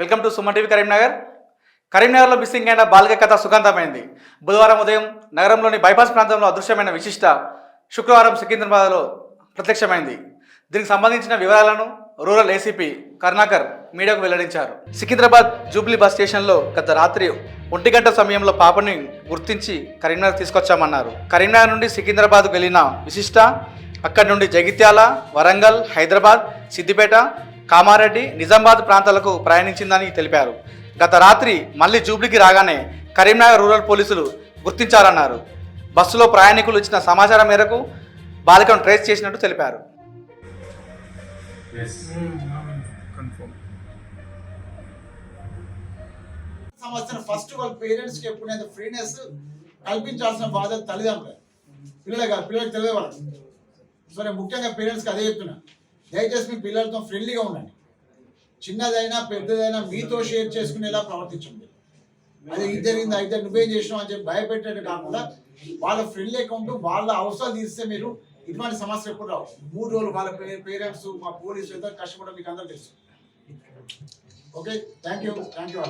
Welcome to Suman TV Karimnagar. కరీంనగర్లో missing అయిన బాలిక కథ సుఖాంతమైంది. బుధవారం ఉదయం నగరంలోని బైపాస్ ప్రాంతంలో అదృశ్యమైన విశిష్ట శుక్రవారం సికింద్రాబాద్లో ప్రత్యక్షమైంది. దీనికి సంబంధించిన వివరాలను రూరల్ ఏసీపీ కరుణాకర్ మీడియాకు వెల్లడించారు. సికింద్రాబాద్ జూబ్లీ బస్ స్టేషన్లో గత రాత్రి 1 గంట సమయంలో పాపని గుర్తించి కరీంనగర్ తీసుకొచ్చామన్నారు. కరీంనగర్ నుండి సికింద్రాబాద్కు వెళ్ళిన విశిష్ట అక్కడి నుండి జగిత్యాల, వరంగల్, హైదరాబాద్, సిద్దిపేట, కామారెడ్డి, నిజామాబాద్ ప్రాంతాలకు ప్రయాణించిందని తెలిపారు. గత రాత్రి మళ్లీ జూబ్లీకి రాగానే కరీంనగర్ రూరల్ పోలీసులు గుర్తించారన్నారు. బస్సులో ప్రయాణికులు ఇచ్చిన సమాచారం మేరకు బాలికను ట్రేస్ చేసినట్టు తెలిపారు. సంవత్సరం ఫస్ట్ వాళ్ళ పేరెంట్స్ కి ఎప్పుడైతే ఫ్రీనెస్ కల్పించాల్సిన బాధ్యత తల్లిదండ్రులే, పిల్లలే కాదు. పిల్లలకి తెలియదు వాళ్ళకి. సో నేను ముఖ్యంగా పేరెంట్స్కి అదే చెప్తున్నా, దయచేసి మీ పిల్లలతో ఫ్రెండ్లీగా ఉండండి. చిన్నదైనా పెద్దదైనా మీతో షేర్ చేసుకునేలా ప్రవర్తించండి. అది ఇది జరిగింది అయితే నువ్వేం చేసినావు అని చెప్పి భయపెట్టేది కాకుండా వాళ్ళ ఫ్రెండ్లీ అకౌంట్ వాళ్ళ అవసరాలు తీస్తే మీరు ఇటువంటి సమస్యలు ఎప్పుడు రావు. 3 రోజులు వాళ్ళ పేరెంట్స్ మా పోలీసు ఎంత కష్టపడడం మీకు అందరూ తెలుసు. Okay, thank you.